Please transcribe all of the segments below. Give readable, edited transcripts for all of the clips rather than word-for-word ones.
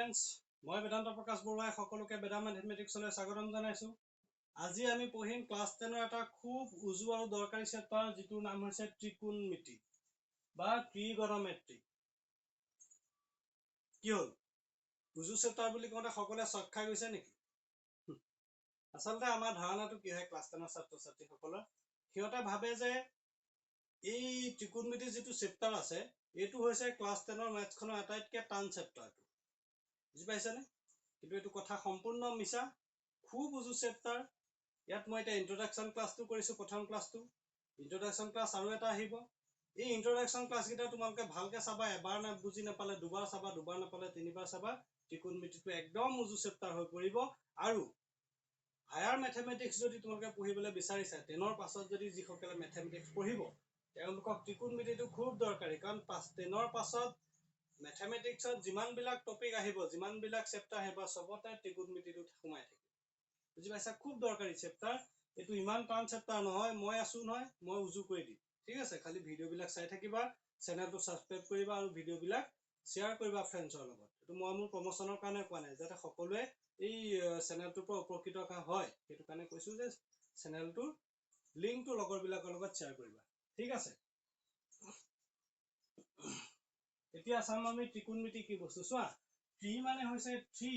Friends, মই বেদান্ত প্ৰকাশ বৰুৱাই সকলোকে বেদা মেথমেটিক্সলৈ স্বাগতম জনাইছো। আজি আমি পঢ়িম ক্লাছ 10ৰ এটা খুব উজু আৰু দৰকাৰী চেপ্টাৰ, যিটোৰ নাম হৈছে ত্ৰিকোণমিতি বা ত্ৰিগোণমেট্ৰি। কি হ'ল, উজু চেপ্টাৰ বুলি কওঁতে সকলোৱে চক খাই গৈছে নেকি? আচলতে আমাৰ ধাৰণাটো কি হয়, ক্লাছ 10ৰ ছাত্ৰ ছাত্ৰীসকলৰ সিহঁতে ভাবে যে এই ত্ৰিকোণমিতি যিটো চেপ্টাৰ আছে, এইটো হৈছে ক্লাছ 10ৰ মেথছখনৰ আটাইতকৈ টান চেপ্টাৰ। বুজি পাইছেনে? কিন্তু এইটো কথা সম্পূৰ্ণ মিছা। খুব উজু চেপ্টাৰ। ইয়াত মই এতিয়া ইন্ট্ৰডাকশ্যন ক্লাছটো কৰিছো, প্ৰথম ক্লাছটো। ইন্ট্ৰডাকশ্যন ক্লাছ আৰু এটা আহিব। এই ইন্ট্ৰডাকশ্যন ক্লাছকেইটা তোমালোকে ভালকে চাবা। এবাৰ বুজি নাপালে দুবাৰ চাবা, দুবাৰ নাপালে তিনিবাৰ চাবা। ত্ৰিকোণমিতিটো একদম উজু চেপ্টাৰ হৈ পৰিব। আৰু হায়াৰ মেথমেটিক্স যদি তোমালোকে পঢ়িবলৈ বিচাৰিছা, 10ৰ পাছত যদি যিসকলে মেথমেটিক্স পঢ়িব, তেওঁলোকক ত্ৰিকোণমিতিটো খুব দৰকাৰী। কাৰণ 10ৰ পাছত মেথমেটিক্সত যিমানবিলাক টপিক আহিব, যিমানবিলাক চেপ্টাৰ আহিব, চবতে ত্ৰিকোণমিতিটোত সোমাই থাকিব। বুজি পাইছা? খুব দৰকাৰী চেপ্টাৰ। এইটো ইমান টান চেপ্টাৰ নহয়। মই আছো নহয়, মই উজু কৰি দিম। ঠিক আছে? খালি ভিডিঅ'বিলাক চাই থাকিবা, চেনেলটো ছাবস্ক্ৰাইব কৰিবা আৰু ভিডিঅ'বিলাক শ্বেয়াৰ কৰিবা ফ্ৰেণ্ডছৰ লগত। এইটো মই মোৰ প্ৰমোচনৰ কাৰণে কোৱা নাই, যাতে সকলোৱে এই চেনেলটোৰ পৰা উপকৃত হয়, সেইটো কাৰণে কৈছো যে চেনেলটোৰ লিংকটো লগৰবিলাকৰ লগত শ্বেয়াৰ কৰিবা। ঠিক আছে? এতিয়া চাম আমি ত্ৰিকোণমিতি কি বস্তু। চোৱা, ত্ৰি মানে হৈছে থ্ৰী,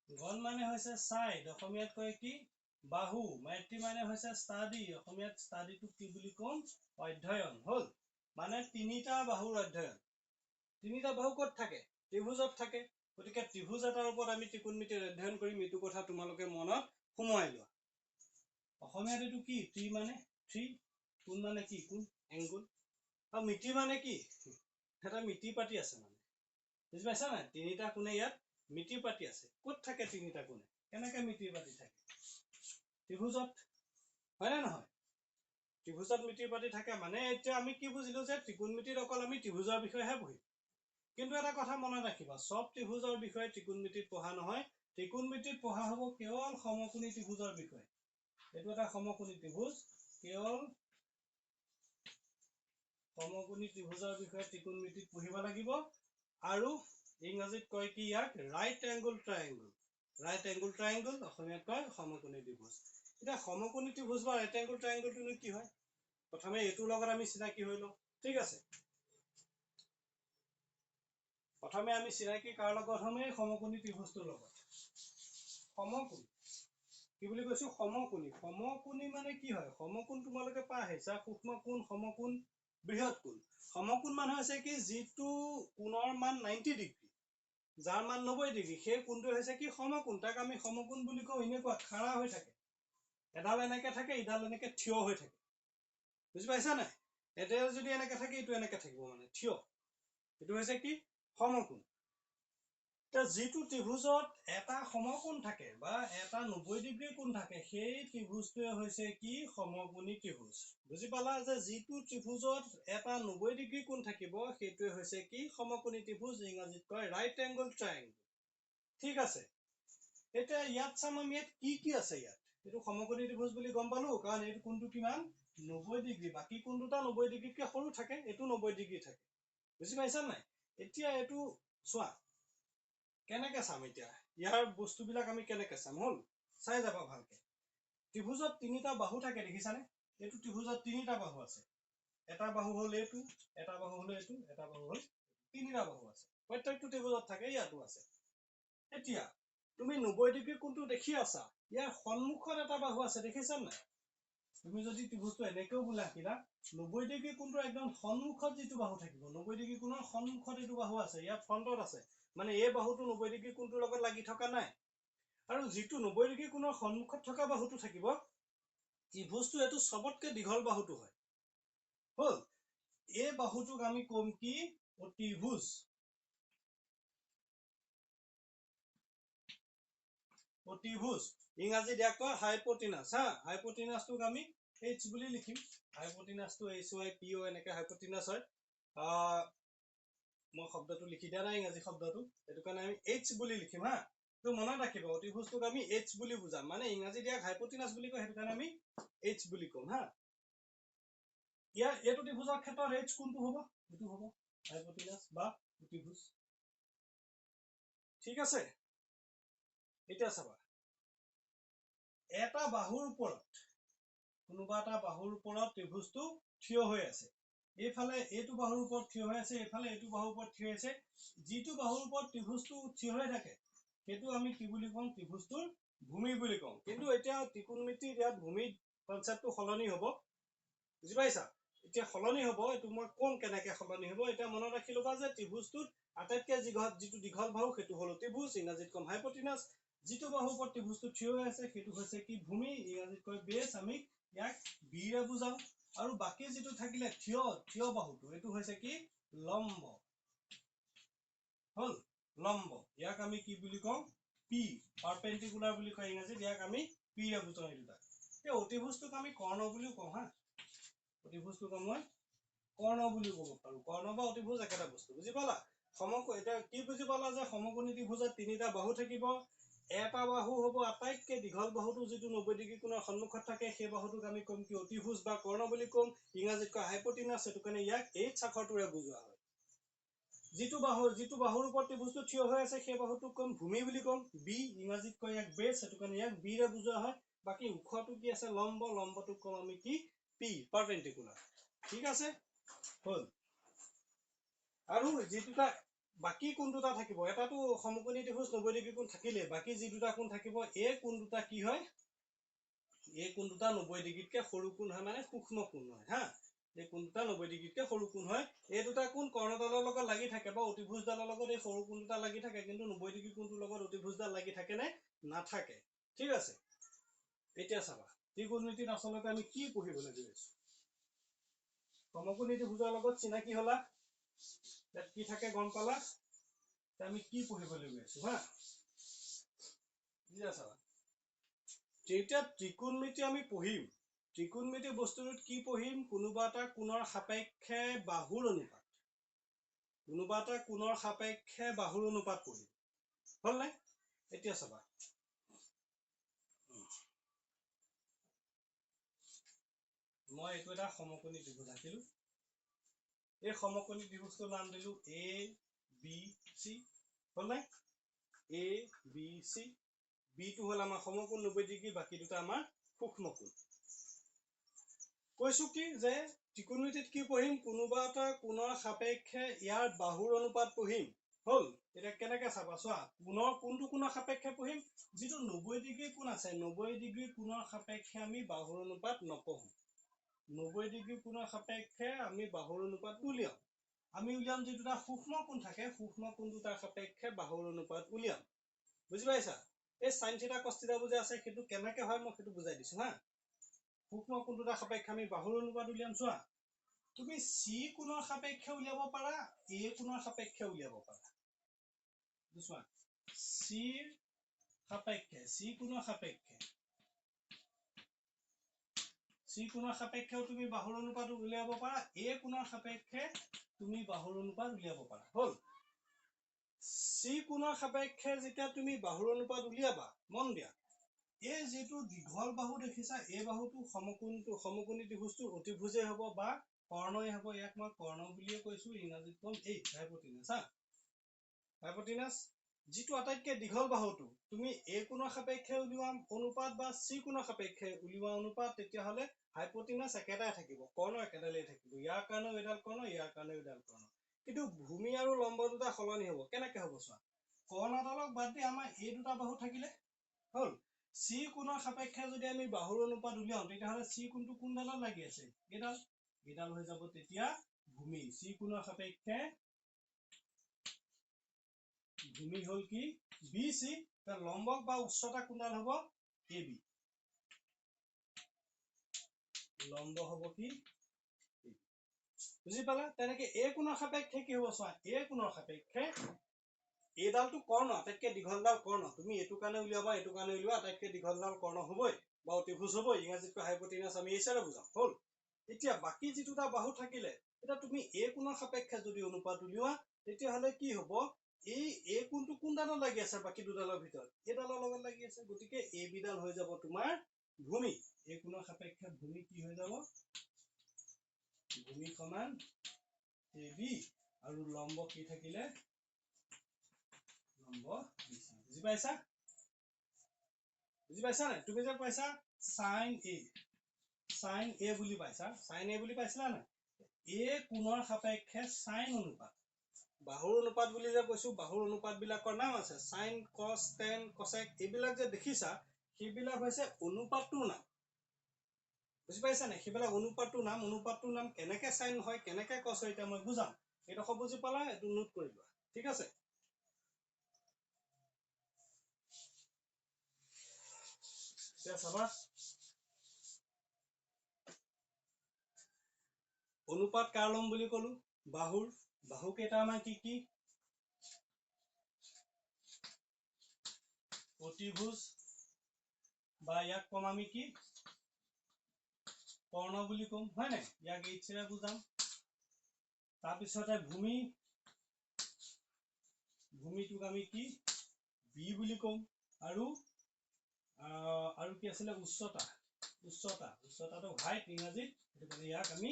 গণ মানে হৈছে চাইড, অসমীয়াত কয় কি বাহু, মেট্ৰি মানে হৈছে ষ্টাডি, অসমীয়াত ষ্টাডিটো কি বুলি কম? অধ্যয়ন। হল মানে তিনিটা বাহুৰ অধ্যয়ন। তিনিটা বাহু ক'ত থাকে? ত্ৰিভুজত থাকে। গতিকে ত্ৰিভুজ এটাৰ ওপৰত আমি ত্ৰিকোণমিতিৰ অধ্যয়ন কৰিম, এইটো কথা তোমালোকে মনত সোমোৱাই লোৱা। অসমীয়াত এইটো কি? ত্ৰি মানে থ্ৰী, কোণ মানে কি? কোণ, এংগুল। আৰু মিতি মানে কি? এটা মিতি পাতি আছে মানে। বুজি পাইছা নাই? তিনিটা কোণে ইয়াত মিতি পাতি আছে। ক'ত থাকে তিনিটা কোণে? কেনেকে মিতি পাতি থাকে? ত্ৰিভুজত, হয় নে নহয়? ত্ৰিভুজত মিতি পাতি থাকে মানে এতিয়া আমি কি বুজিলো যে ত্ৰিকোণমিতিত অকল আমি ত্ৰিভুজৰ বিষয়েহে পঢ়িম। কিন্তু এটা কথা মনত ৰাখিবা, সব ত্ৰিভুজৰ বিষয়ে ত্ৰিকোণমিতিত পঢ়া নহয়। ত্ৰিকোণমিতিত পঢ়া হব কেৱল সমকোণী ত্ৰিভুজৰ বিষয়ে। এইটো এটা সমকোণী ত্ৰিভুজ, কেৱল সমকোণী ত্ৰিভুজৰ বিষয়ে ত্ৰিকোণমিতিত পঢ়িব লাগিব। আৰু ইংৰাজীত কয় কি ইয়াক? Right angle triangle. Right angle triangle, অসমীয়াত কয় সমকোণী ত্ৰিভুজ। এতিয়া সমকোণী ত্ৰিভুজ বা ৰাইট এংগুল ট্ৰাইংগুলটো কি হয়? প্ৰথমে এইটোৰ লগত আমি চিনাকি হৈ লওঁ। ঠিক আছে? প্ৰথমে আমি চিনাকি কাৰ লগত হ'ম? এই সমকোণী ত্ৰিভুজটোৰ লগত। সমকোণী কি বুলি কৈছো? সমকোণী। সমকোণী মানে কি হয়? সমকোণ তোমালোকে পাই আহিছা, সূক্ষ্ম কোণ, সমকোণ, বৃহৎ কোণ। সমকোণ মানে হৈছে কি? যিটো কোণৰ মান 90 ডিগ্ৰী, যাৰ মান 90 ডিগ্ৰী, সেই কোণটো হৈছে কি? সমকোণ। তাক আমি সমকোণ বুলি কওঁ। এনেকুৱা খাৰা হৈ থাকে, এডাল এনেকে থাকে, ইডাল এনেকে থিয় হৈ থাকে। বুজি পাইছা নাই? এডাল যদি এনেকে থাকে, এইটো এনেকে থাকিব মানে থিয়। এইটো হৈছে কি? সমকোণ। যিটো ত্ৰিভুজত এটা সমকোণ থাকে বা এটা 90 ডিগ্ৰী কোণ থাকে, সেই ত্ৰিভুজটোৱে হৈছে কি? সমকোণী ত্ৰিভুজ। বুজি পালা যে যিটো ত্ৰিভুজত এটা 90 ডিগ্ৰী কোণ থাকিব, সেইটোৱে হৈছে কি? সমকোণী ত্ৰিভুজ। ইংৰাজীত কয় ৰাইট এংগুল ট্ৰাইংগুল। ঠিক আছে? এতিয়া ইয়াত চাম আমি, ইয়াত কি কি আছে? ইয়াত এইটো সমকোণী ত্ৰিভুজ বুলি গম পালো, কাৰণ এইটো কোণটো কিমান? 90 ডিগ্ৰী। বাকী কোণ দুটা 90 ডিগ্ৰীতকে সৰু থাকে, এইটো 90 ডিগ্ৰী থাকে। বুজি পাইছা নাই? এতিয়া এইটো চোৱা, কেনেকে চাম এতিয়া ইয়াৰ বস্তুবিলাক আমি কেনেকে চাম? হল, চাই যাবা ভালকে। ত্ৰিভুজত তিনিটা বাহু থাকে, দেখিছানে? এইটো ত্ৰিভুজত তিনিটা বাহু আছে। এটা বাহু হল এইটো, এটা বাহু হল এইটো, এটা বাহু হল, তিনিটা বাহু আছে। প্ৰত্যেকটো ত্ৰিভুজত থাকে, ইয়াতো আছে। এতিয়া তুমি 90 ডিগ্ৰী কোণটো দেখি আছা, ইয়াৰ সন্মুখত এটা বাহু আছে, দেখিছা নাই? তুমি যদি ত্ৰিভুজটো এনেকেও বোলে আঁকিলা, 90 ডিগ্ৰী কোণটো একদম সন্মুখত যিটো বাহু থাকিব, 90 ডিগ্ৰী কোণৰ সন্মুখত এইটো বাহু আছে, ইয়াত ফ্ৰণ্টত আছে। মানে এই বাহুটো 90 ডিগ্ৰী কোণটোৰ লগত লাগি থকা নাই। আৰু যিটো 90 ডিগ্ৰী কোণৰ সন্মুখত থকা বাহুটো থাকিব, ত্ৰিভুজটো এইটো চবতকে দীঘল বাহুটো হয়। হল, এই বাহুটোক আমি কম কি? অতিভুজ। অতিভুজ ইংৰাজীত ইয়াক কয় হাইপোটেনাছ। হা, হাইপোটেনাছটোক আমি এইচ বুলি লিখিম। হাইপোটেনাছটো HYPO এনেকে হাইপোটেনাছ হয়। মই শব্দটো লিখি দিয়া নাই, ইংৰাজী শব্দটো, সেইটো কাৰণে আমি এইচ বুলি লিখিম। হা, তো মনত ৰাখিবা, অতিভুজটোক আমি এইচ বুলি বুজাম। মানে ইংৰাজীত ইয়াক হাইপোটেনাছ বুলি কয়, সেইটো কাৰণে আমি এইচ বুলি কম। হা, ইয়াৰ এইটো ত্ৰিভুজৰ ক্ষেত্ৰত এইচ কোনটো হ'ব? এইটো হ'ব হাইপোটেনাছ বা অতিভুজ। ঠিক আছে এতিয়া চাবা এটা বাহুৰ ওপৰত কোনোবা এটা বাহুৰ ওপৰত ত্ৰিভুজটো থিয় হৈ আছে এইফালে এইটো বাহুৰ ওপৰত থিয় হৈ আছে এইফালে এইটো বাহুৰ ওপৰত থিয় হৈ আছে যিটো বাহুৰ ওপৰত ত্ৰিভুজটো থিয় হৈ থাকে সেইটো আমি কি বুলি কওঁ ত্ৰিভুজটোৰ ভূমি বুলি কওঁ কিন্তু এতিয়া ত্ৰিকোণমিতিৰ ইয়াত ভূমি কনসেপ্টটো সলনি হ'ব বুজি পাইছা এতিয়া সলনি হ'ব এটো মই কোন কেনেকে সলনি হ'ব এতিয়া মনত ৰাখি লবা যে ত্ৰিভুজটোত আটাইতকৈ যিটো দীঘল বাহু সেইটো হল ত্ৰিভুজ ইংৰাজীত কম হাইপোটেনাস যিটো বাহুৰ ওপৰত ত্ৰিভুজটো থিয় হৈ আছে সেইটো হৈছে কি ভূমি ইংৰাজীত কয় বেছ আমি ইয়াক বিৰে বুজাও আৰু বাকি যেটো থাকিলে থিয় বাহুটো এটো হৈছে কি লম্ব হল লম্ব ইয়াক আমি কি বুলি কওঁ পি পারপেন্ডিকুলার বুলি কয় ইংৰাজীত ইয়াক আমি পি ৰে বুজাও এটা এই অতিভুজটোক আমি কৰ্ণ বুলিও কওঁ হা অতিভুজটোক মই কৰ্ণ বুলি ক'ব পাৰো কৰ্ণ বা অতিভুজ একেটা বস্তু বুজি পালা এতিয়া কি বুজি পালা যে সমকোণী ত্ৰিভুজত তিনিটা বাহু থাকিব এটা বাহু হ'ব আটাইতকৈ দীঘল বাহুটো যেটো 90 ডিগ্ৰী কোণৰ সন্মুখত থাকে সেই বাহুটোক আমি কম কি অতিভুজ বা কৰ্ণ বুলি কম ইংৰাজীত কয় হাইপোটেনাস এটো কাৰণে ইয়াক এইচ আখৰটোৰে বুজোৱা হয় যিটো বাহুৰ ওপৰত ত্ৰিভুজটো থিয় হৈ আছে সেই বাহুটোক কম ভূমি বুলি কম বি ইংৰাজীত কয় ইয়াক বেছ এটো কাৰণে ইয়াক বি ৰে বুজোৱা হয় বাকি উখটো কি আছে লম্বটোক কম আমি কি পি পারপেন্ডিকুলার ঠিক আছে হল আৰু যেটা বাকি কোণ দুটা থাকিব এটাটো সমকোণী ত্ৰিভুজ 90 ডিগ্ৰী কোণ থাকিলে বাকি যি দুটা কোণ থাকিব এই কোণ দুটা কি হয় এই কোণ দুটা 90 ডিগ্ৰীতকৈ সৰু কোণ হয় মানে সূক্ষ্ম কোণ হয় হা এই কোণ দুটা 90 ডিগ্ৰীতকৈ সৰু কোণ হয় এই দুটা কোণ কৰ্ণডালৰ লগত লাগি থাকে বা অতিভুজডালৰ লগত এই সৰু কোণ দুটা লাগি থাকে কিন্তু 90 ডিগ্ৰী কোণটোৰ লগত অতিভুজডাল লাগি থাকে নে নাথাকে ঠিক আছে এতিয়া চাবা ত্ৰিকোণমিতিত আসলতে আমি কি পঢ়িবলৈ গৈ আছো সমকোণী ত্ৰিভুজৰ লগত চিনাকি হলা ইয়াত কি থাকে গম পালা আমি কি পঢ়িবলৈ গৈ আছো হা যেতিয়া ত্ৰিকোণমিতি আমি পঢ়িম ত্ৰিকোণমিতি বস্তুটোত কি পঢ়িম কোনোবা এটা কোণৰ সাপেক্ষে বাহুৰ অনুপাত পঢ়িম হল নাই এতিয়া চাবা মই এইটো এটা সমকোণী ত্ৰিভুজ আঁকিলো এই সমকোণী ত্ৰিভুজটোৰ নাম দিলো এ বি সি হল নাই এ বি সি বি টো হল আমাৰ সমকোণ 90 ডিগ্ৰী বাকি দুটা আমাৰ সূক্ষ্ম কোণ কৈছো কি যে ত্ৰিকোণমিতিত কি পঢ়িম কোনোবা এটা কোণৰ সাপেক্ষে ইয়াৰ বাহুৰ অনুপাত পঢ়িম হল এটা কেনেকৈ চাবা চোৱা কোনটো কোণৰ সাপেক্ষে পঢ়িম যেটো 90 ডিগ্ৰী কোণ আছে 90 ডিগ্ৰী কোণৰ সাপেক্ষে আমি বাহুৰ অনুপাত নপঢ়ো 90 ডিগ্ৰী কোণৰ সাপেক্ষে আমি বাহুৰ অনুপাত উলিয়াম আমি উলিয়াম যে দুটা সূক্ষ্ম কোণ থাকে সূক্ষ্ম কোণ দুটাৰ সাপেক্ষে বাহুৰ অনুপাত উলিয়াম বুজি পাইছা এই sin থিটা cos থিটা বুজি আছে সেইটো কেনেকৈ হয় মই সেইটো বুজাই দিছো হা সূক্ষ্ম কোণ দুটাৰ সাপেক্ষে আমি বাহুৰ অনুপাত উলিয়াম চোৱা তুমি c কোণৰ সাপেক্ষে উলিয়াব পাৰা a কোণৰ সাপেক্ষে উলিয়াব পাৰা চোৱা c কোণৰ সাপেক্ষেও তুমি বাহুৰ অনুপাত উলিয়াব পাৰা a কোণৰ সাপেক্ষে তুমি বাহুৰ অনুপাত উলিয়াব পাৰা হল c কোণৰ সাপেক্ষে যেতিয়া তুমি বাহুৰ অনুপাত উলিয়াবা মন দিয়া এই যেটো দীঘল বাহু দেখিছা এই বাহুটো সমকোণী ত্ৰিভুজটোৰ অতিভুজে হ'ব বা কৰ্ণই হ'ব ইয়াক মই কৰ্ণ বুলিয়ে কৈছো ইংৰাজীত কম এই হাইপোটেনাস যেটো আটাইতকৈ দীঘল বাহুটো তুমি a কোণৰ সাপেক্ষে উলিওৱা অনুপাত বা c কোণৰ সাপেক্ষে উলিওৱা অনুপাত তেতিয়া হলে হাইপোটেনাস একেটাই থাকিব কৰ্ণ একেডালেই থাকিব ইয়াৰ কাৰণে এডাল কৰ্ণ ইয়াৰ কাৰণে এডাল কৰ্ণ কিন্তু ভূমি আৰু লম্ব দুটা সলনি হ'ব কেনেকৈ হ'ব চোৱা কৰ্ণডালক বাদ দি আমাৰ এই দুটা বাহু থাকিলে হল c কোণৰ সাপেক্ষে যদি আমি বাহুৰ অনুপাত উলিয়াও তেতিয়াহলে c কোণটো কোনডালত লাগি আছে এডাল হৈ যাব তেতিয়া ভূমি c কোণৰ সাপেক্ষে ভূমি হল কি BC লম্বক বা উচ্চতা কোনডাল হ'ব AB লম্ব হ'ব কি বুজি পালা তেনেকে a কোণৰ সাপেক্ষে কি হ'ব চোৱা a কোণৰ সাপেক্ষে এডালটো কৰ্ণ আটাইতকৈ দীঘলডাল কৰ্ণ তুমি এইটো কাৰণে উলিয়াবা আটাইতকৈ দীঘলডাল কৰ্ণ হ'বই বা অতিভুজ হ'ব ইংৰাজীত হাইপোটেনাস আমি এইচাৰে বুজাম হল এতিয়া বাকি যেটা বাহু থাকিলে এটা তুমি a কোণৰ সাপেক্ষে যদি অনুপাত উলিওৱা তেতিয়াহলে কি হ'ব এই a কোণটো কোনডালত লাগি আছে বাকি দুডালৰ ভিতৰত এডালৰ লগত লাগি আছে গতিকে a বিডাল হৈ যাব তোমাৰ ভূমি a কোণৰ সাপেক্ষে ভূমি কি হৈ যাব ভূমি সমান AB আৰু লম্ব কি থাকিলে লম্ব BC বুজি পাইছা নাই তুমি যে পাইছা sin a বুলি পাইছা sin a বুলি পাইছিলা নাই a কোণৰ সাপেক্ষে sin অনুপাত বাহুৰ অনুপাত বুলি যে কৈছো বাহুৰ অনুপাত বিলাকৰ নাম আছে sin cos tan cosec এইবিলাক যে দেখিছা সেইবিলাক হৈছে অনুপাতটোৰ নাম বুজি পাইছা নাই সেইবিলাক অনুপাতটোৰ নাম কেনেকে sin হয় কেনেকে cos হয় এটা মই বুজাম এটা সব বুজি পালা এটো নোট কৰি লোৱা ঠিক আছে এতিয়া চাবা অনুপাত কাৰ লম বুলি কলো বাহু কেইটা আমাৰ কি অতিভুজ বা ইয়াক কম আমি কি কৰ্ণ বুলি কম হয় নাই ইয়াক h ৰে বুজাম তাৰ পিছতে ভূমিটোক আমি কি b বুলি কম আৰু কি আছিল উচ্চতাটো হাইট ইংৰাজীত এটো কাৰণে ইয়াক আমি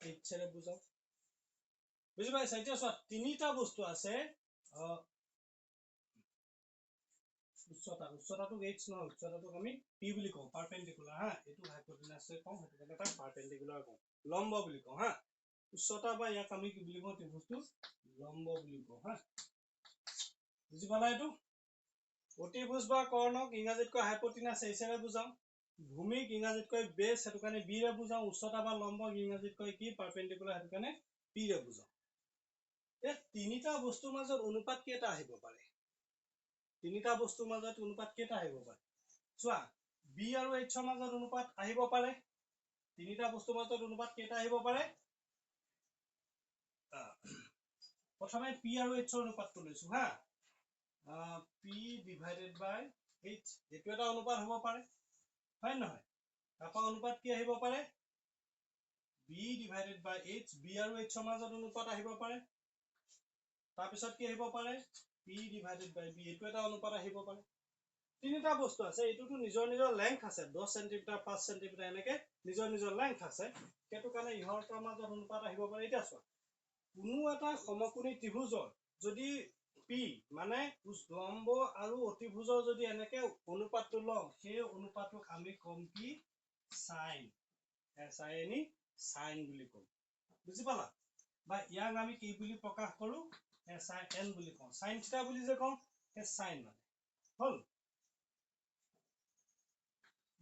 h ৰে বুজাম বুজি পাইছা এতিয়া চোৱা তিনিটা বস্তু আছে উচ্চতাটোক h নহয় উচ্চতাটোক আমি p বুলি কওঁ পাৰপেন্ডিকুলাৰ হা এটো হাইপোটেনাসে কম হেতু কাৰণে তাক পাৰপেন্ডিকুলাৰ কওঁ লম্ব বুলি কওঁ হা উচ্চতা বা ইয়াক আমি কি বুলি কওঁ ত্ৰিভুজটো লম্ব বুলি কওঁ হা বুজি পালা এটো অতিভুজ বা কৰ্ণক ইংৰাজীত কয় হাইপোটেনাস h ৰে বুজাও ভূমিক ইংৰাজীত কয় বেছ হেতু কাৰণে b ৰে বুজাও উচ্চতা বা লম্বক ইংৰাজীত কয় কি পাৰপেন্ডিকুলাৰ হেতু কাৰণে p ৰে বুজাও এই তিনিটা বস্তুৰ মাজত অনুপাত কেটা আহিব পাৰে তিনিটা বস্তুৰ মাজত অনুপাত কেটা আহিব পাৰে চোৱা b আৰু h ৰ মাজত অনুপাত আহিব পাৰে তিনিটা বস্তুৰ মাজত অনুপাত কেটা আহিব পাৰে প্ৰথমে p আৰু h ৰ অনুপাতটো লৈছো হা p divided by h এটো এটা অনুপাত হ'ব পাৰে হয় নহয় তাপা অনুপাত কি আহিব পাৰে b divided by h b আৰু h ৰ মাজত অনুপাত আহিব পাৰে তাৰ পিছত কি আহিব পাৰে p divided by b এটো এটা অনুপাত আহিব পাৰে তিনিটা বস্তু আছে এটোটো নিজৰ লেংথ আছে 10 cm 5 cm এনেকে নিজৰ লেংথ আছে কেটো কাৰণে ইহতৰ মাজত অনুপাত আহিব পাৰে এটা চোৱা কোনো এটা সমকোণী ত্ৰিভুজৰ যদি p মানে লম্ব আৰু অতিভুজৰ যদি এনেকে অনুপাতটো লওঁ সেই অনুপাতক আমি কম কি sin sin বুলি কম বুজি পালা বা ইয়াক আমি কি বুলি প্ৰকাশ কৰো sin বুলি কওঁ sin থিটা বুলি যে কওঁ sin মানে হল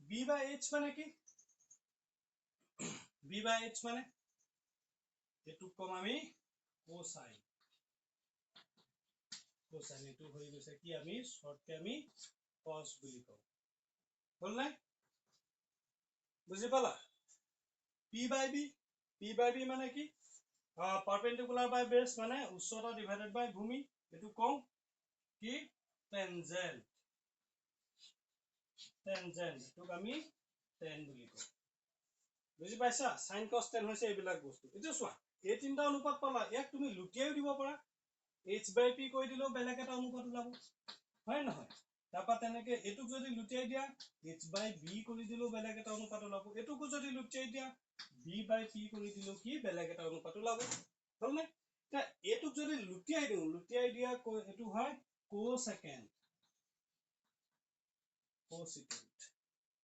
b by h মানে কি b by h মানে এটু কম আমি cosine এটু হৈ গৈছে কি আমি শৰ্টকে আমি cos বুলি কওঁ হল নাই বুজি পালা p by b মানে কি perpendicular by base মানে উচ্চতা divided by ভূমি এটু কম কি tangent এটুক আমি tan বুলি কওঁ বুজি পাইছা sin cos tan হৈছে এইবিলাক বস্তু এতিয়া চোৱা এই তিনটা অনুপাত পালা ইয়াক তুমি লুটিয়াই দিব পাৰা h by p কৈ দিলেও বেলেগ এটা অনুপাত ওলাব হয় নহয় তাপা তেনেকে এটুক যদি লুটিয়াই দিয়া h by b কৰি দিলেও বেলেগ এটা অনুপাত ওলাব এটুকো যদি লুটিয়াই দিয়া b by p কৰি দিলেও কি বেলেগ এটা অনুপাত ওলাব হল নে তা এটুক যদি লুটিয়াই দিয়া এটু হয় cosecant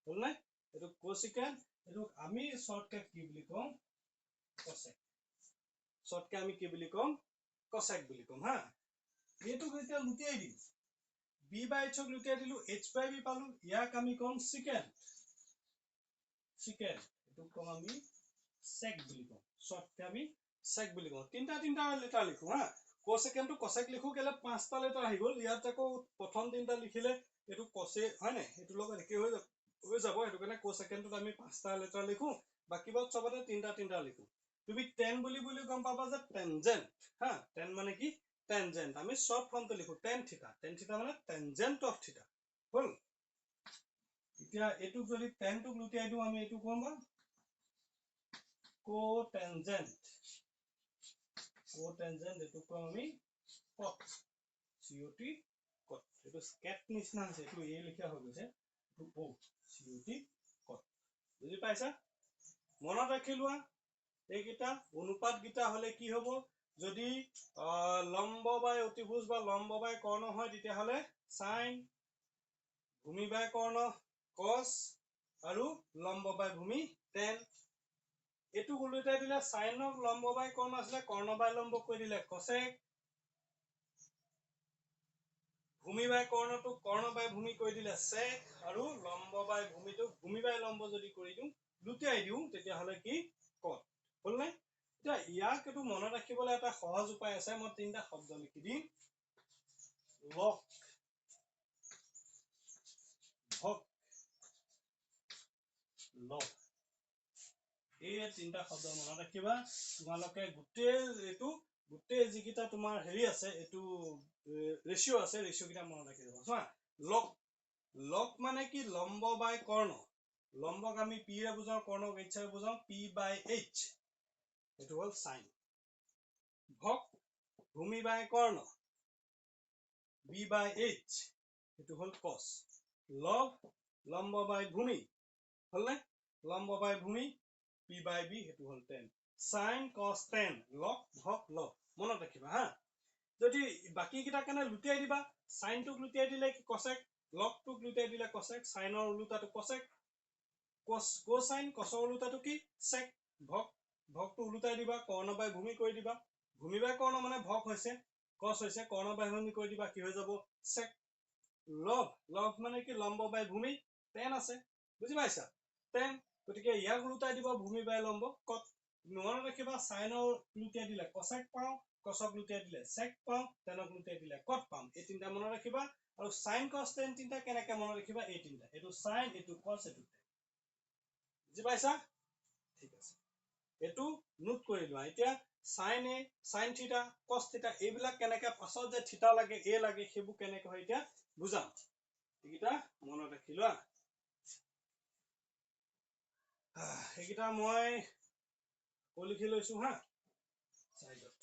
হল নাই এটু cosecant এটুক আমি শর্টকাট কি বুলি কম cosec শর্টকাট আমি কি বুলি কম cosec বুলি কম হা এটুক এতিয়া লুটিয়াই দিম b by h ক লুটিয়াই দিলো h by b পালো ইয়াক আমি কম secant এটুক কম আমি sec বুলি কম শর্টকাট আমি sec বুলি কম তিনটা লেটাৰ লিখো হা cosecant টু cosec লিখো কেলে পাঁচটা লেটাৰ আহি গল ইয়াত আকৌ প্ৰথম তিনটা লিখিলে এটু cose হয় নাই এটু লগত একে হৈ যাব এটু কাৰণে cosecant টুত আমি পাঁচটা লেটাৰ লিখো বাকিবাত সবতে তিনটা লিখো তুমি tan বুলি গম পাবা যে tangent হা tan মানে কি tangent আমি শর্ট ফর্মটো লিখো tan theta মানে tangent of theta হল এতিয়া এটু যদি tan টুক লুটিয়াই দিও আমি এটু কম বা cotangent এটু কম আমি cot cot এটু scat নিচিনা আছে এটু এ লিখা হৈ গৈছে এটু o cot বুজি পাইছা মনত ৰাখি লোৱা এইকিটা অনুপাত গিটা হলে কি হ'ব যদি লম্ব বাই অতিভুজ বা লম্ব বাই কৰ্ণ হয় তেতিয়াহ'লে সাইন, ভূমি বাই কৰ্ণ কস আৰু লম্ব বাই ভূমি টেন। এইটো ওলোটাই দিলে সাইনক লম্ব বাই কৰ্ণ আছিলে, কৰ্ণ বাই লম্ব কৈ দিলে কসেক, ভূমি বাই কৰ্ণটো কৰ্ণ বাই ভূমি কৈ দিলে সেক, আৰু লম্ব বাই ভূমিটো ভূমি বাই লম্ব যদি কৰি দিওঁ লুটিয়াই দিওঁ তেতিয়াহ'লে কি কট। হ'ল নাই? এতিয়া ইয়াক এইটো মনত ৰাখিবলৈ এটা সহজ উপায় আছে। মই তিনিটা শব্দ লিখি দিম, লক, ভক, লক। এই তিনিটা শব্দ মনত ৰাখিবা। তোমালোকে গোটেই যিকেইটা তোমাৰ হেৰি আছে, এইটো ৰেচিঅ' আছে, ৰেচিঅ' কেইটা মনত ৰাখি যাবা। চোৱা, লক, লক মানে কি লম্ব বাই কৰ্ণ। লম্বক আমি পি ৰে বুজাও, কৰ্ণক এইচ ৰে বুজাও, পি বাই এইচ, এইটো হ'ল সাইন। ভক, ভূমি বাই কৰ্ণ, বি বাই এইচ, এইটো হ'ল কস। লব, লম্ব বাই ভূমি, হ'ল নে? লম্ব বাই ভূমি, পি বাই বি, সেইটো হ'ল টেন। সাইন কস টেন, লক ভক লব। মনত ৰাখিবা হা। যদি বাকী কেইটা কাৰণে লুটিয়াই দিবা, সাইনটোক লুটিয়াই দিলে কি কসেক, লকটোক লুটিয়াই দিলে কসেক, সাইনৰ ওলোটাটো কসেক, কোসাইন, কসৰ ওলোটাটো কি সেক, ভক, ভকটো ওলোটাই দিবা, কৰ্ণ বাই ভূমি কৰি দিবা, ভূমি বাই কৰ্ণ মানে ভক হৈছে, কস হৈছে, কৰ্ণ বাই ভূমি কৰি দিবা, কি হৈ যাব সেক। লব, লব মানে কি লম্ব বাই ভূমি, টেন আছে, বুজি পাইছা? টেন, গতিকে ইয়াক ওলোটাই দিব ভূমি বাই লম্ব কট। মনত ৰাখিবা, সাইনৰ লুটিয়াই দিলে কসেক পাওঁ, কসক লুটিয়াই দিলে সেক পাওঁ, টেনক লুটিয়াই দিলে কট পাম। এই তিনিটা মনত ৰাখিবা। আৰু সাইন কস টেন তিনিটা কেনেকে মনত ৰাখিবা, এই তিনিটা, এইটো সাইন, এইটো কস, এইটো টেন। বুজি পাইছা? ঠিক আছে, এইটো নোট কৰি লোৱা। এতিয়া সাইন এ, সাইন থিতা, কস থিতা, এইবিলাক কেনেকে পাছত যে থিতা লাগে, এ লাগে, সেইবোৰ কেনেকে হয় এতিয়া বুজাম। এইকেইটা মনত ৰাখি লোৱা। সেইকেইটা মই লিখি লৈছো হা চাইডত।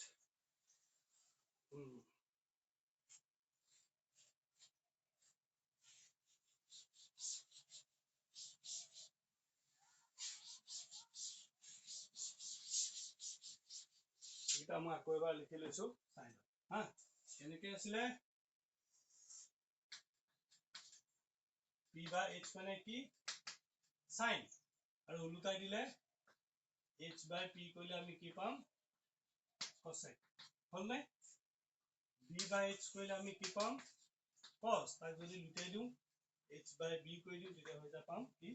এইকেইটা মই আকৌ এবাৰ লিখি লৈছো চাইডত হা। কেনেকে আছিলে, পি বাই এইচ মানে কি সাইন, আৰু ওলোটাই দিলে এইচ বাই পি কৰিলে আমি কি পাম কসেক, হ'ল নাই? বি বাই এইচ কৰিলে আমি কি পাম কস, তাক যদি লুটিয়াই দিওঁ এইচ বাই বি কৰি দিওঁ তেতিয়া হৈ যায় পাম কি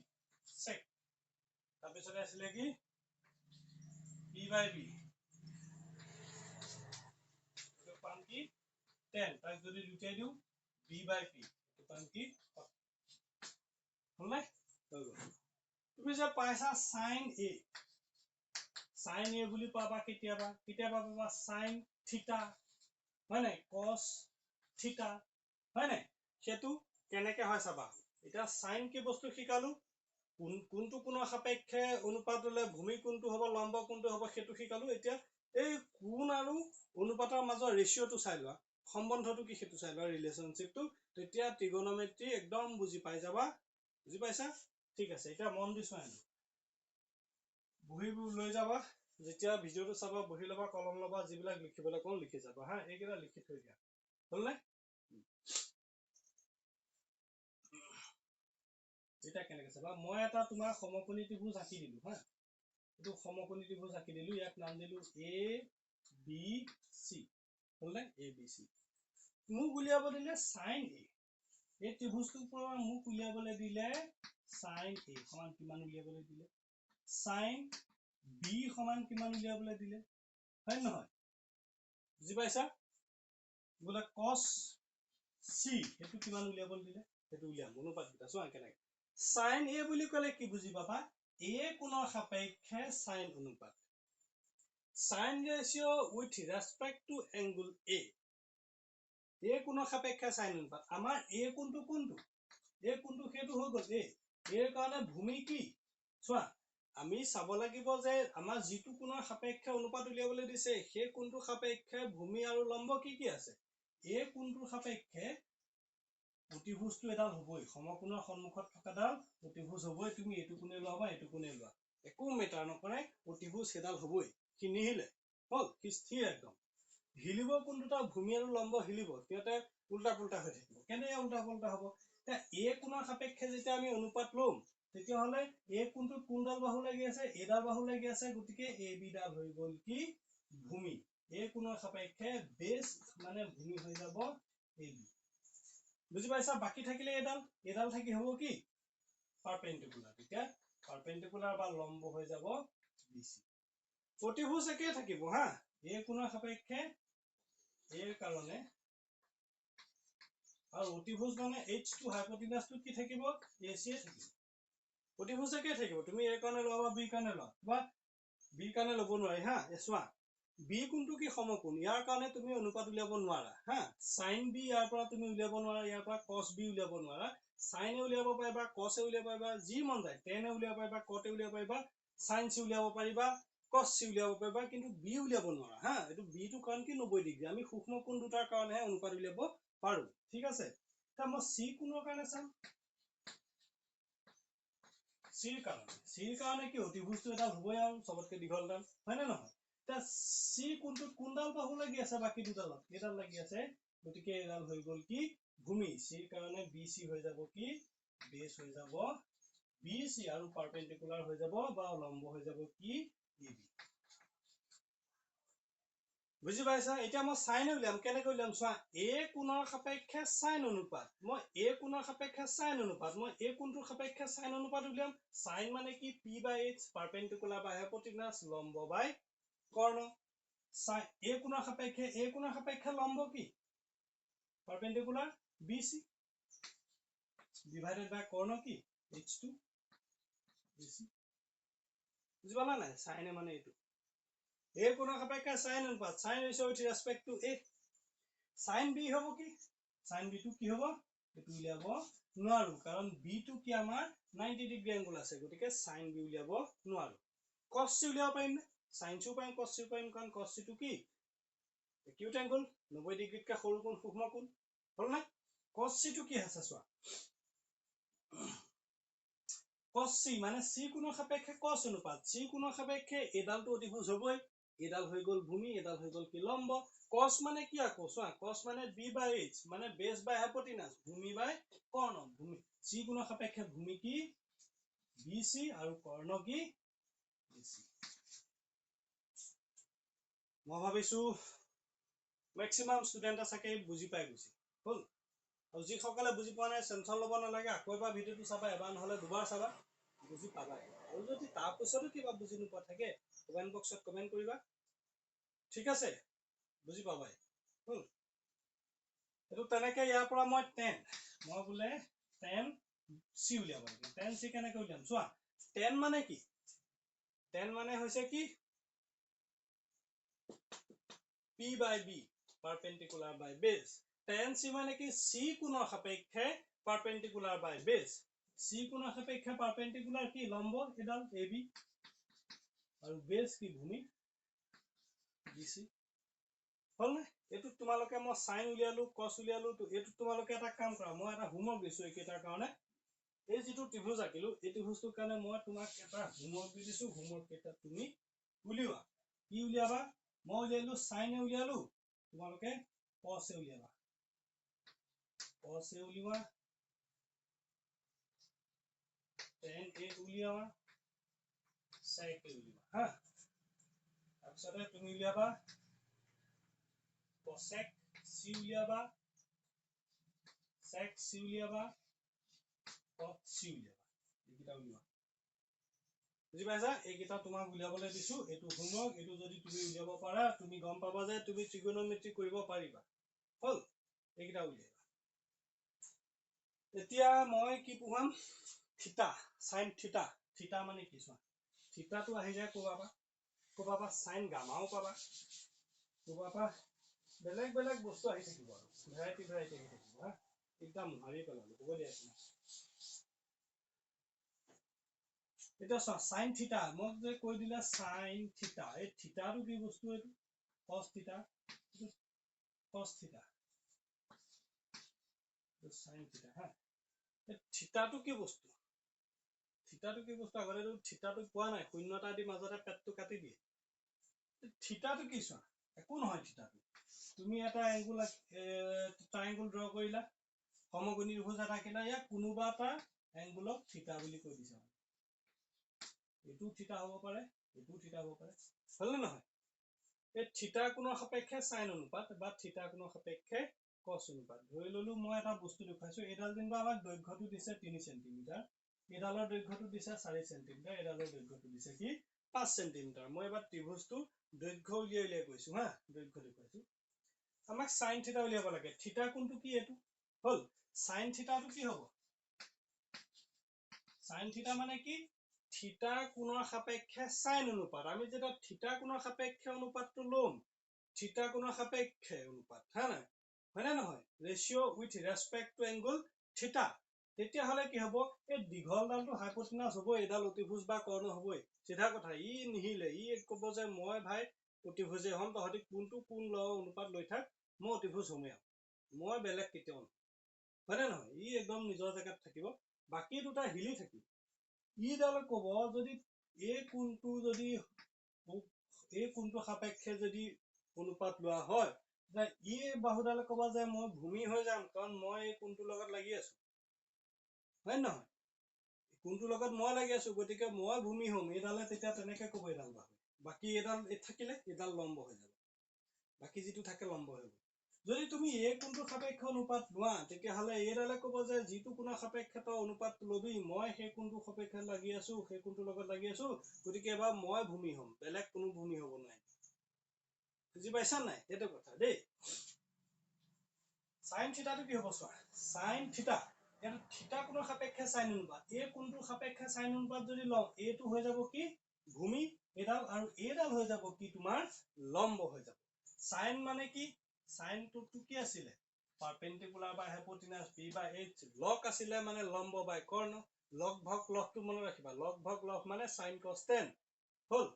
সেক। তাৰপিছতে আছিলে কি পি বাই বি, পাম কি টেন, তাক যদি লুটিয়াই দিওঁ বি বাই পি, পাম কি কট। হ'ল নাই? হৈ গ'ল। তুমি যে পাইছা সাইন এ, সাইন এ বুলি পাবা কেতিয়াবা, কেতিয়াবা পাবা সাইন থিতা, হয় নাই? কস থিতা, হয় নাই? সেইটো কেনেকে হয় চাবা। এতিয়া সাইন কি বস্তু শিকালো, কোনটো কোণৰ সাপেক্ষে অনুপাত হলে ভূমি কোনটো হব, লম্ব কোনটো হব, সেইটো শিকালো। এতিয়া এই কোণ আৰু অনুপাতৰ মাজৰ ৰেচিঅ'টো চাই লোৱা, সম্বন্ধটো কি সেইটো চাই লোৱা, ৰিলেশ্যনশ্বিপটো, তেতিয়া ত্ৰিগোণমেট্ৰি একদম বুজি পাই যাবা। বুজি পাইছা? ঠিক আছে, এতিয়া মন দি চোৱা, বহীবোৰ লৈ যাবা, যেতিয়া ভিডিঅ'টো চাবা বহি ল'বা, কলম ল'বা, যিবিলাক লিখিবলৈ কওঁ লিখি যাবা হা। এইকেইটা লিখি থৈ দিয়া, হ'ল নে? এতিয়া কেনেকে চাবা, মই এটা তোমাৰ সমকোণী ত্ৰিভুজ আঁকি দিলো হা। এইটো সমকোণী ত্ৰিভুজ আঁকি দিলো, ইয়াক নাম দিলো এ বি চি, হ'ল নে? A B C. মোক উলিয়াব দিলে সাইন এ, এই ত্ৰিভুজটোৰ পৰা মোক উলিয়াবলৈ দিলে সাইন এ সমান কিমান উলিয়াবলৈ দিলে, সাইন বি সমান কিমান উলিয়াবলৈ দিলে, হয় নহয়? বুজি পাইছা? বোলে কস চি সেইটো কিমান উলিয়াবলৈ দিলে, সেইটো উলিয়াম। অনুপাত কেইটা চোৱা কেনেকে। সাইন এ বুলি কলে কি বুজি পাবা, এ কোণৰ সাপেক্ষে সাইন অনুপাত, sine ratio' with respect to angle A, A কোণৰ সাপেক্ষে সাইন অনুপাত। আমাৰ এ কোণটো কোনটো, এ কোণটো সেইটো হৈ গল এ, এৰ কাৰণে ভূমি কি চোৱা, আমি চাব লাগিব যে আমাৰ যিটো কোণৰ সাপেক্ষে অনুপাত উলিয়াবলৈ দিছে সেই কোণটোৰ সাপেক্ষে ভূমি আৰু লম্ব কি কি আছে। এই কোণটোৰ সাপেক্ষে অতিভুজটো এডাল হবই, সমকোণৰ সন্মুখত থকাডাল অতিভুজ হবই। তুমি এইটো কোণে লোৱা বা এইটো কোণে লোৱা, একো মেটাৰ নকৰে, অতিভুজ সেইডাল হবই। সি নিহিলে হল, সি স্থিৰ একদম। হিলিব কোনটা ভূমি আৰু লম্ব হিলিব কিয়তে উল্টা পুল্টা হৈ থাকিব কেনে উল্টা পুল্টা হ'ব তা এ কোণৰ সাপেক্ষে যেতিয়া আমি অনুপাত লম তেতিয়া হলে এ কোণটো কোনডাল বাহু লাগি আছে এডাল বাহু লাগি আছে গতিকে এ বি ডাল হৈ গল কি ভূমি এ কোণৰ সাপেক্ষে বেছ মানে ভূমি হৈ যাব এ বি বুজি পাইছা বাকি থাকিলে এডাল থাকি হ'ব কি পারপেন্ডিকুলার তেতিয়া পারপেন্ডিকুলার বা লম্ব হৈ যাব বিসি অতিভুজ একে থাকিব হা এ কোণৰ সাপেক্ষে এৰ কাৰণে আৰু অতিভুজ মানে h2 হাইপোটেনাসটো কি থাকিব এসি থাকিব অতিভুজ একে থাকিব তুমি এৰ কাৰণে লবা বি কাৰণে লবা বা বি কাৰণে লব নোৱাৰি হা এছোৱা বি কোনটো কি সমকোণ ইয়াৰ কাৰণে তুমি অনুপাত উলিয়াব নোৱাৰা হা sin b ইয়াৰ পৰা তুমি উলিয়াব নোৱাৰা ইয়াৰ পৰা cos b উলিয়াব নোৱাৰা sin এ উলিয়াব পাৰিবা cos এ উলিয়াব পাৰিবা যি মন যায় tan এ উলিয়াব পাৰিবা cot এ উলিয়াব পাৰিবা sin c উলিয়াব পাৰিবা cos c উলিয়াব পাৰিবা কিন্তু b উলিয়াব নোৱাৰা হা এটো b টো কাৰণ কি 90 ডিগ্ৰী আমি সূক্ষ্ম কোণ দুটাৰ কাৰণেহে অনুপাত উলিয়াব পাৰো ঠিক আছে তা মই c কোণৰ কাৰণে চাম c কাৰণে কি অতিভুজটো এটা হ'বই আৰু সবতকে দীঘলডাল হয় না নহয় তা c কোনটো কোনডাল বাহু লাগি আছে বাকি দুডালত এডাল লাগি আছে গতিকে এডাল হৈ গল কি ভূমি c কাৰণে bc হৈ যাব কি বেছ হৈ যাব bc আৰু পারপেন্ডিকুলার হৈ যাব বা লম্ব হৈ যাব কি ab বুজি পাইছা এতিয়া মই সাইন উলিয়াম কেনেকৈ উলিয়াম চোৱা এ কোণৰ সাপেক্ষে সাইন অনুপাত মই এ কোণৰ সাপেক্ষে সাইন অনুপাত মই এ কোণটোৰ সাপেক্ষে সাইন অনুপাত উলিয়াম সাইন মানে কি p/h পাৰপেন্ডিকুলাৰ বা হাইপোটেনাস লম্ব বাই কৰ্ণ সাইন এ কোণৰ সাপেক্ষে লম্ব কি পারপেন্ডিকুলার bc ডিভাইডেড বাই কর্ণ কি h2 bc বুজি পালা নাই সাইনে মানে এইটো এ কোণৰ সাপেক্ষে সাইন অনুপাত সাইন হৈছে with respect to A sine B হ'ব কি সাইন বি টো কি হ'ব এটো উলিয়াব নোৱাৰো কাৰণ বি টো কি আমাৰ 90 ডিগ্ৰী এংগল আছে গতিকে সাইন বি উলিয়াব নোৱাৰো cos c উলিয়াব পাৰিম নে সাইন c পাৰিম cos c পাৰিম কাৰণ cos c টো কি একিউট এংগল 90 ডিগ্ৰীতকৈ সৰু কোণ সূক্ষ্ম কোণ হল না cos c টো কি আছে চোৱা cos c মানে c কোণৰ সাপেক্ষে cos অনুপাত c কোণৰ সাপেক্ষে এডালটো অতিভুজ হ'বই এডাল হৈ গল ভূমি এডাল হৈ গল কি লম্ব cos মানে কি আকৌ চোৱা cos মানে b/h মানে বেছ বাই হাইপোটেনাস ভূমি বাই কৰ্ণ ভূমি c কোণৰ সাপেক্ষে ভূমি কি bc আৰু কৰ্ণ কি bc মই ভাবিছো ম্যাক্সিমাম ষ্টুডেন্ট আছে বুজি পাই গৈছে হল আৰু যি সকলে বুজি পোৱা নাই টেনচন ল'ব নালাগে আকৌ এবাৰ ভিডিওটো চাবা এবাৰ নহলে দুবাৰ চাবা বুজি পাবা আৰু যদি তাৰ পিছতো কিবা বুজি নোপোৱা থাকে কমেন্ট বক্সত কমেন্ট কৰিবা ঠিক আছে বুজি পাবাই হল এটো তেনেকে ইয়াৰ পৰা মই 10 মই বোলে 10 c উলিয়াব লাগে 10 c কেনেকৈ উলিয়াম চোৱা 10 মানে কি 10 মানে হৈছে কি p/b পাৰপেন্ডিকুলাৰ বাই বেস tan c মানে কি c কোণৰ সাপেক্ষে পাৰপেন্ডিকুলাৰ বাই বেস c কোণৰ সাপেক্ষে পাৰপেন্ডিকুলাৰ কি লম্ব এডাল ab আৰু বেস কি ভূমি bc হল না এটো তোমালোকে মই সাইন উলিয়ালো cos উলিয়ালো তো এটো তোমালোকে এটা কাম কৰা মই এটা হোমৱৰ্ক দিছো একেটাৰ কাৰণে এই যেটো ত্ৰিভুজ আঁকিলো এই ত্ৰিভুজটোৰ কাৰণে মই তোমাক এটা হোমৱৰ্ক দিছো হোমৱৰ্ক এটা তুমি উলিওৱা কি উলিয়াবা মই উলিয়ালো সাইন উলিয়ালো তোমালোকে cos উলিয়াবা cos উলিওৱা tan উলিয়াবা sec উলিওৱা হা তাৰপিছতে তুমি উলিয়াবা cosec c উলিয়াবা sec c উলিয়াবা cot c উলিয়াবা এইকেইটা উলিওৱা বুজি পাইছা এইকেইটা তোমাক উলিয়াবলৈ দিছো এটো হোমৱৰ্ক এটো যদি তুমি উলিয়াব পাৰা তুমি গম পাবা যে তুমি ত্ৰিকোণমিতি কৰিব পাৰিবা হল এইকেইটা উলিয়াবা এতিয়া মই কি পঢ়াম থিতা sin থিতা থিতা মানে কি চোৱা থিতাটো আহি যায় কোবাবা sin গামাও পাবা কোবাবা বেলেগ বেলেগ বস্তু আহি থাকিব আৰু ভেৰাইটি আহি থাকিব হা একদম হাৰি পেলালো হ'ব দিয়া এটা sin থিতা মোক যে কৈ দিলা sin থিতা এই থিতাটো কি বস্তু এইটো cos থিতা sin থিতা হা এই থিতাটো কি বস্তু আগতে থিতাটো পোৱা নাই শূন্যতা দি মাজতে পেটটো কাটি দিয়ে থিতাটো কি চোৱা একো নহয় থিতাটো তুমি এটা এংগুল ট্ৰাইংগুল ড্ৰ কৰিলা সমকোণী ত্ৰিভুজ এটা আঁকিলা ইয়াক কোনোবা এটা এংগুলক থিতা বুলি কৈ দিছা এইটো থিতা হ'ব পাৰে এইটো থিতা হ'ব পাৰে হল নে নহয় এই থিতা কোণৰ সাপেক্ষে সাইন অনুপাত বা থিতা কোণৰ সাপেক্ষে কস অনুপাত ধৰি ললো মই এটা বস্তু দেখাইছো এডাল যেনিবা আমাক দৈৰ্ঘ্যটো দিছে 3 সেন্টিমিটাৰ এডালৰ দৈৰ্ঘ্যটো দিছে 4 সেন্টিমিটাৰ এডালৰ দৈৰ্ঘ্যটো দিছে কি 5 সেন্টিমিটাৰ মই এবাৰ ত্ৰিভুজটো দৈৰ্ঘ্য উলিয়াই কৈছো হা দৈৰ্ঘ্য দেখুৱাইছো আমাক সাইন থিতা উলিয়াব লাগে থিতা কোণটো কি এটো হল সাইন থিতাটো কি হ'ব সাইন থিতা মানে কি থিতা কোণৰ সাপেক্ষে সাইন অনুপাত আমি যেটা থিতা কোণৰ সাপেক্ষে অনুপাতটো লম থিতা কোণৰ সাপেক্ষে অনুপাত হা না হয় না নহয় ৰেশিও উইথ ৰেসপেক্ট টু এংগল থিতা তেতিয়া হলে কি হ'ব এই দীঘলডালটো হাইপোটেনাস হ'ব এডাল অতিভুজ বা কৰ্ণ হ'বই সিধা কথা ই নিহিলে ই ক'ব যে মই ভাই অতিভুজে হম তহতি কোনটো কোন ল অনুপাত লৈ থাক মই অতিভুজ হমেই মই বেলেগ কেতিয়াও হয় না নহয় ই একদম নিজৰ জায়গাত থাকিব বাকি দুটা হিলি থাকিব ই ডালে ক'ব যদি এই কোনটো সাপেক্ষে যদি অনুপাত লোৱা হয় ই বাহুডালে ক'ব যে মই ভূমি হৈ যাম কাৰণ মই এই কোনটোৰ লগত লাগি আছো হয় নহয় কোনটোৰ লগত মই লাগি আছো গতিকে মই ভূমি হ'ম এইডালে তেতিয়া তেনেকে ক'ব এডাল বাহু বাকি এডাল থাকিলে এডাল লম্ব হৈ যাব বাকি যিটো থাকে লম্ব হৈ যাব যদি তুমি এই কোনটো সাপেক্ষে অনুপাত লোৱা তেতিয়া হলে এইডালে ক'ব যে যিটো কোণৰ সাপেক্ষে তই অনুপাত লবি মই সেই কোনটো সাপেক্ষে লাগি আছো সেই কোনটোৰ লগত লাগি আছো গতিকে এবাৰ মই ভূমি হ'ম বেলেগ কোনো ভূমি হ'ব নাই বুজি পাইছা নাই এটা কথা দেই সাইন থিতাটো কি হ'ব চোৱা সাইন থিতা এটা থিতা কোণৰ সাপেক্ষে সাইন অনুপাত এই কোনটোৰ সাপেক্ষে সাইন অনুপাত যদি লওঁ এইটো হৈ যাব কি ভূমি এডাল আৰু এইডাল হৈ যাব কি তোমাৰ লম্ব হৈ যাব সাইন মানে কি সাইনটো কি আছিলে পারপেন্ডিকুলার বা হাইপোটেনাস b by h লগ আছিলে মানে লম্ব বাই কর্ণ লগ ভাগ লগটো মনে ৰাখিবা লগ ভাগ লগ মানে sin cos tan hall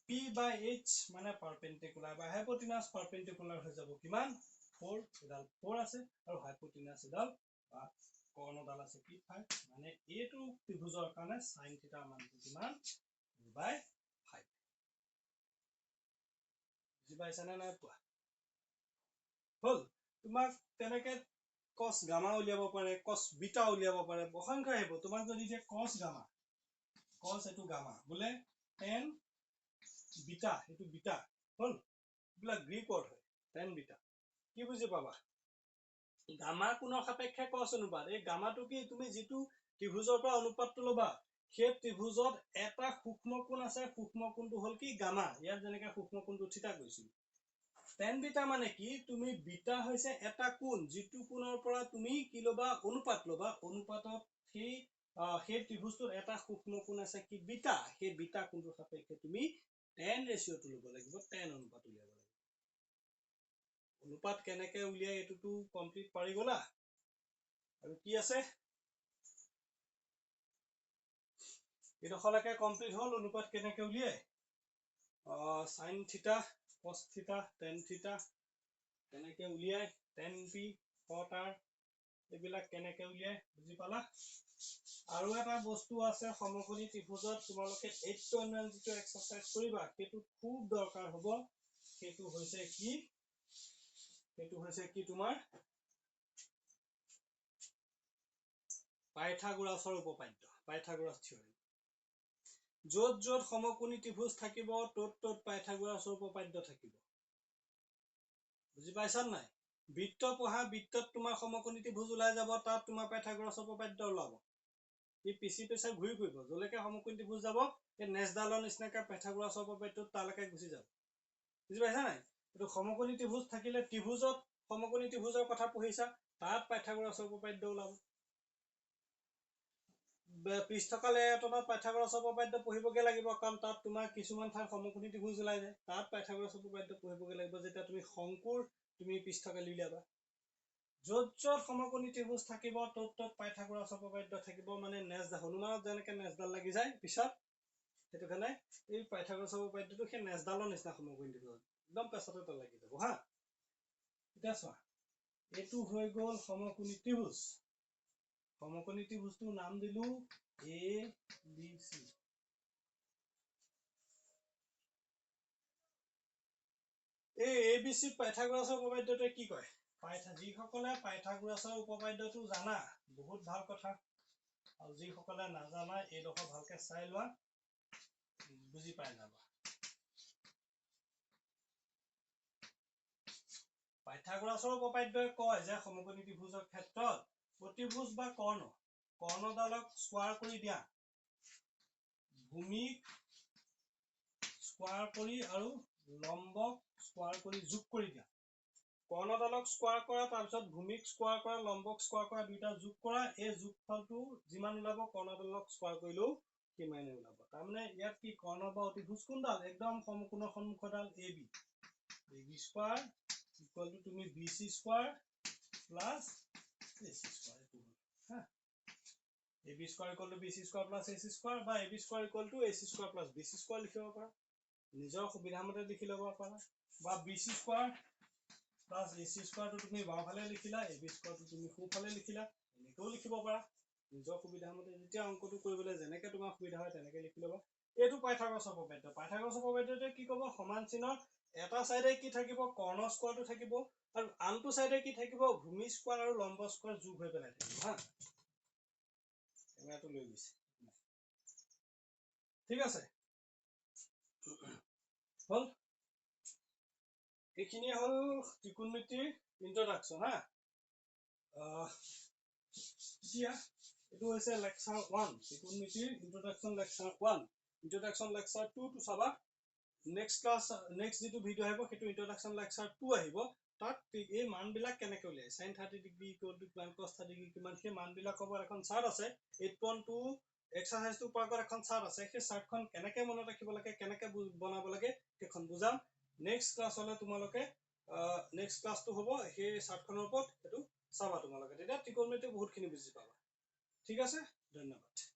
p by h মানে পারপেন্ডিকুলার বা হাইপোটেনাস পারপেন্ডিকুলার হৈ যাব কিমান 4 এডাল 4 আছে আৰু হাইপোটেনাস এডাল বা কৰ্ণডাল আছে কি 5 মানে এইটো ত্ৰিভুজৰ কাৰণে sin থিটা মানটো কিমান 2/5 বুজি পাইছানে নাই পোৱা হল তোমাক তেনেকে cos গামা উলিয়াব পাৰে cos বিটা উলিয়াব পাৰে অসংখ্য আহিব তোমাক যদি যে cos গামা cos এটো গামা বোলে tan বিটা এটো বিটা হল বুলা গ্ৰীক ৱৰ্ড হয় tan বিটা কি বুজি পাবা গামা কোণৰ সাপেক্ষে cos অনুপাত এই গামাটো কি তুমি যিটো ত্ৰিভুজৰ পৰা অনুপাতটো লবা সেই ত্ৰিভুজত এটা সূক্ষ্ম কোণ আছে সূক্ষ্ম কোণটো হল কি গামা ইয়াত যেনেকৈ সূক্ষ্ম কোণটো থিতা কৈছিল tan বিটা মানে কি তুমি বিটা হৈছে এটা কোণ যিটো কোণৰ পৰা তুমি কি লবা অনুপাত লবা অনুপাতত সেই ত্ৰিভুজটোৰ এটা সূক্ষ্ম কোণ আছে কি বিটা সেই বিটা কোণটোৰ সাপেক্ষে তুমি tan ৰেশিওটো লব লাগিব tan অনুপাত উলিয়াব লাগিব অনুপাত কেনেকে উলিয়াই এটোটো কমপ্লিট পাৰি গলা আৰু কি আছে এডখৰলৈকে কমপ্লিট হল অনুপাত কেনেকে উলিয়াই sin থিটা cos থিটা tan থিটা কেনেকে উলিয়াই tan p cot r এইবিলাক কেনেকে উলিয়াই বুজি পালা আৰু এটা বস্তু আছে সমকোণী ত্ৰিভুজত তোমালোকে 8.1 যিটো এক্সাৰসাইজ কৰিবা সেইটো খুব দৰকাৰ হ'ব সেইটো হৈছে কি তোমাৰ পাইথাগোৰাছৰ উপপাদ্য পাইথাগোৰাছ থিওৰেম য'ত য'ত সমকোণী ত্ৰিভুজ থাকিব ত'ত পাইথাগোৰাছৰ উপপাদ্য থাকিব বুজি পাইছা নাই বৃত্ত পঢ়া বৃত্তত তোমাৰ সমকোণী ত্ৰিভুজ ওলাই যাব তাত তোমাৰ পাইথাগোৰাছৰ উপপাদ্য ওলাব ই পিছি পিছে ঘূৰি ফুৰিব যলৈকে সমকোণী ত্ৰিভুজ যাব এই নেজডালৰ নিচিনাকৈ পাইথাগোৰাছৰ উপপাদ্যত তালৈকে গুচি যাব বুজি পাইছা নাই এইটো সমকোণী ত্ৰিভুজ থাকিলে ত্ৰিভুজত সমকোণী ত্ৰিভুজৰ কথা পঢ়িছা তাত পাইথাগোৰাছৰ উপপাদ্য ওলাব পৃষ্ঠকাল এটনত পাইথাগোৰাছৰ উপপাদ্য পঢ়িবগে লাগিব কাৰণ তাত তোমাৰ কিছুমান ঠাই সমকোণী ত্ৰিভুজ ওলাই যায় তাত পাইথাগোৰাছৰ উপপাদ্য পঢ়িবগে লাগিব যেতিয়া তুমি শংকুৰ তুমি পৃষ্ঠকাল উলিয়াবা য'ত য'ত সমকোণী ত্ৰিভুজ থাকিব ত'ত পাইথাগোৰাছৰ উপপাদ্য থাকিব মানে নেজডাল হনুমানত যেনেকৈ নেজডাল লাগি যায় পিছত সেইটো কাৰণে এই পাইথাগোৰাছৰ উপপাদ্যটো সেই নেজডালৰ নিচিনা সমকোণী ত্ৰিভুজ একদম পেছতে লাগি যাব হা এতিয়া চোৱা এইটো হৈ গ'ল সমকোণী ত্ৰিভুজ সমকোণী ত্ৰিভুজটোৰ নাম দিলো ABC এই ABC পাইথাগোৰাছৰ উপপাদ্যটোৱে কি কয় যিসকলে পাইথাগোৰাছৰ উপপাদ্যটো জানা বহুত ভাল কথা আৰু যিসকলে নাজানা এইডোখৰ ভালকে চাই লোৱা বুজি পাই যাবা পাইথাগোৰাছৰ উপপাদ্যই কয় যে সমকোণী ত্ৰিভুজৰ ক্ষেত্ৰত প্ৰতিভুজ বা কৰ্ণডালক স্কোৱাৰ কৰি দিয়া ভূমিক স্কোৱাৰ কৰি আৰু লম্বক স্কোৱাৰ কৰি যোগ কৰি দিয়া কৰ্ণডালক স্কোৱাৰ কৰা তাৰপিছত ভূমিক স্কোৱাৰ কৰা লম্বক স্কোৱাৰ কৰা দুইটা যোগ কৰা এই যোগফলটো যিমান ওলাব কৰ্ণডালক স্কোৱাৰ কৰিলেও সিমানেই ওলাব তাৰমানে ইয়াত কি কৰ্ণ বা অতিভুজ কোনডাল একদম সমকোণৰ সন্মুখডাল AB স্কোৱাৰ ইকুৱেল টু তুমি BC square plus AC square হা AB square equal to BC square plus AC square বা AB square equal to AC square plus BC square লিখিব পাৰা নিজৰ সুবিধা মতে লিখি ল'ব পাৰা বা BC স্কোৱাৰ প্লাছ AC স্কোৱাৰটো তুমি বাওঁফালে লিখিলা AB স্কোৱাৰটো তুমি সোঁফালে লিখিলা এনেকৈও লিখিব পাৰা নিজৰ সুবিধা মতে যেতিয়া অংকটো কৰিবলৈ যেনেকৈ তোমাৰ সুবিধা হয় তেনেকৈ লিখি ল'বা এইটো পাইথাগোৰাছৰ উপপাদ্যটোৱে কি ক'ব সমান চিনৰ এটা সাইডে কি থাকিব কৰ্ণ স্কোৱাৰটো থাকিব আৰু আনটো সাইডে কি থাকিব ভূমি স্কোৱাৰ আৰু লম্ব স্কোৱাৰ যোগ হৈ পেলাই থাকিব হা এটো লৈ গৈছে ঠিক আছে হল এইখিনিয়ে হল ত্ৰিকোণমিতিৰ ইন্ট্ৰডাকশন হা এতিয়া এটো হৈছে লেকচাৰ 1 ত্ৰিকোণমিতিৰ ইন্ট্ৰডাকশন লেকচাৰ 1 ইন্ট্ৰডাকশন লেকচাৰ 2 টু চাবা নেক্সট ক্লাস নেক্সট যেটো ভিডিও আহিব সেটো ইন্ট্ৰডাকশন লেকচাৰ 2 আহিব তাত এই মানবিলাক কেনেকৈ উলিয়াই sin 30 degree equal to tan cos 30 degree কিমান সেই মানবিলাকৰ ওপৰত এখন চাৰ্ট আছে 8.2 এক্সাৰসাইজটো পাকৰ এখন চাৰ্ট আছে সেই চাৰ্টখন কেনেকৈ মনত ৰাখিব লাগে কেনেকৈ বনাব লাগে সেইখন বুজাম নেক্সট ক্লাস হলে তোমালোকে নেক্সট ক্লাসটো হ'ব সেই চাৰ্টখনৰ ওপৰত এটো চাবা তোমালোকে তেতিয়া ত্ৰিকোণমিতি বহুতখিনি বুজি পাবা ঠিক আছে ধন্যবাদ